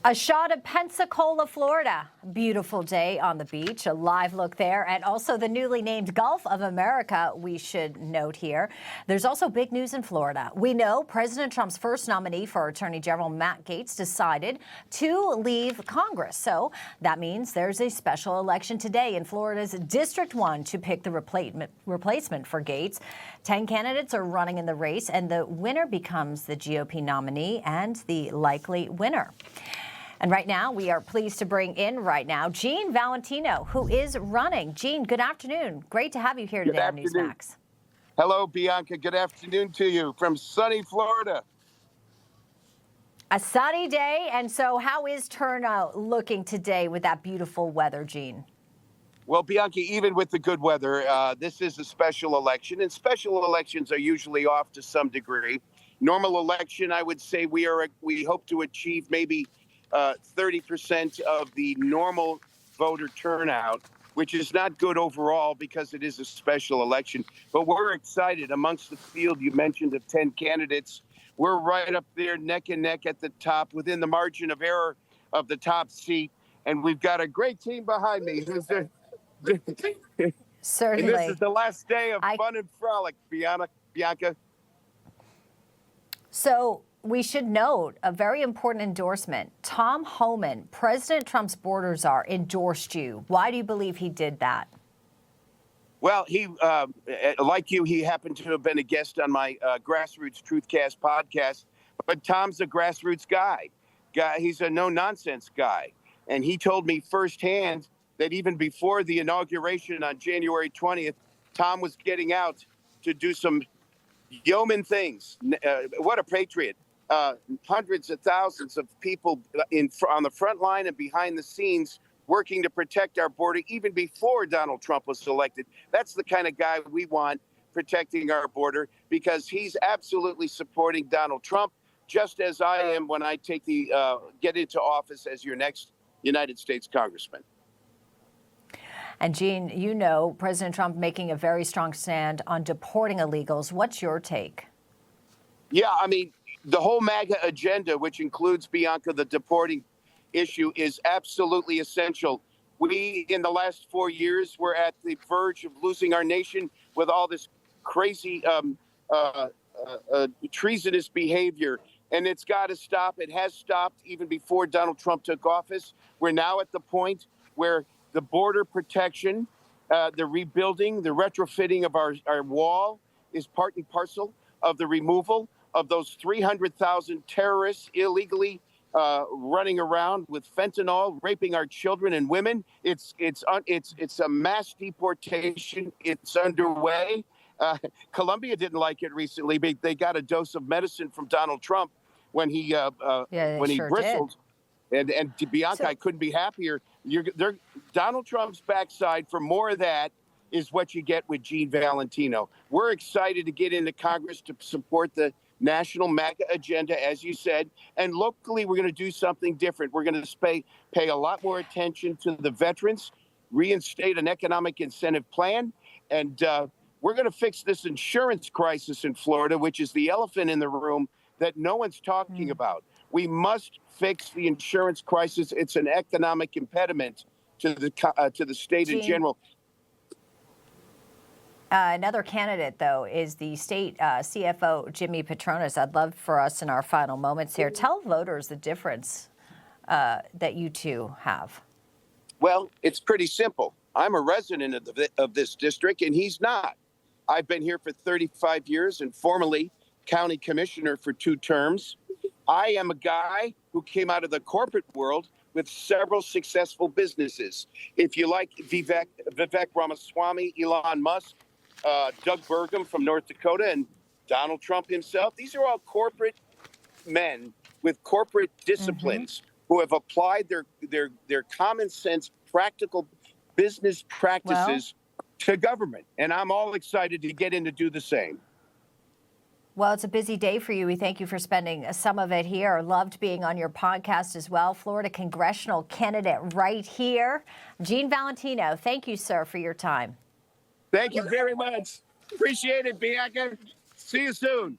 A shot of Pensacola, Florida. Beautiful day on the beach, a live look there, and also the newly named Gulf of America, we should note here. There's also big news in Florida. We know President Trump's first nominee for Attorney General Matt Gaetz decided to leave Congress. So that means there's a special election today in Florida's District 1 to pick the replacement for Gaetz. 10 candidates are running in the race, and the winner becomes the GOP nominee and the likely winner. And right now, we are pleased to bring in Gene Valentino, who is running. Gene, good afternoon. Great to have you here today on Newsmax. Hello, Bianca. Good afternoon to you from sunny Florida. A sunny day. And so how is turnout looking today with that beautiful weather, Gene? Well, Bianca, even with the good weather, this is a special election, and special elections are usually off to some degree. Normal election, I would say we hope to achieve maybe 30% of the normal voter turnout, which is not good overall because it is a special election. But we're excited. Amongst the field you mentioned of 10 candidates, we're right up there neck and neck at the top, within the margin of error of the top seat. And we've got a great team behind me. Certainly. And this is the last day of fun and frolic, Bianca. So we should note a very important endorsement. Tom Homan, President Trump's border czar, endorsed you. Why do you believe he did that? Well, he, like you, he happened to have been a guest on my Grassroots Truthcast podcast. But Tom's a grassroots guy. He's a no-nonsense guy. And he told me firsthand that even before the inauguration on January 20th, Tom was getting out to do some yeoman things. What a patriot. Hundreds of thousands of people on the front line and behind the scenes working to protect our border even before Donald Trump was elected. That's the kind of guy we want protecting our border, because he's absolutely supporting Donald Trump, just as I am when I get into office as your next United States congressman. And Gene, you know President Trump making a very strong stand on deporting illegals. What's your take? Yeah, I mean, the whole MAGA agenda, which includes, Bianca, the deporting issue, is absolutely essential. We, in the last 4 years, were at the verge of losing our nation with all this crazy treasonous behavior. And it's got to stop. It has stopped even before Donald Trump took office. We're now at the point where the border protection, the rebuilding, the retrofitting of our wall is part and parcel of the removal of those 300,000 terrorists illegally running around with fentanyl, raping our children and women. It's a mass deportation. It's underway. Colombia didn't like it recently, but they got a dose of medicine from Donald Trump when he bristled. And Bianca, I couldn't be happier. Donald Trump's backside for more of that is what you get with Gene Valentino. We're excited to get into Congress to support the national MAGA agenda, as you said. And locally, we're going to do something different. We're going to pay a lot more attention to the veterans, reinstate an economic incentive plan, and we're going to fix this insurance crisis in Florida, which is the elephant in the room that no one's talking about. We must fix the insurance crisis. It's an economic impediment to the state in general. Another candidate, though, is the state CFO, Jimmy Patronis. I'd love for us in our final moments here. Tell voters the difference that you two have. Well, it's pretty simple. I'm a resident of this district, and he's not. I've been here for 35 years and formerly county commissioner for 2 terms. I am a guy who came out of the corporate world with several successful businesses. If you like Vivek Ramaswamy, Elon Musk, Doug Burgum from North Dakota, and Donald Trump himself, these are all corporate men with corporate disciplines who have applied their common sense, practical business practices to government. And I'm all excited to get in to do the same. Well, it's a busy day for you. We thank you for spending some of it here. Loved being on your podcast as well. Florida congressional candidate right here. Gene Valentino, thank you, sir, for your time. Thank you very much. Appreciate it, Bianca. See you soon.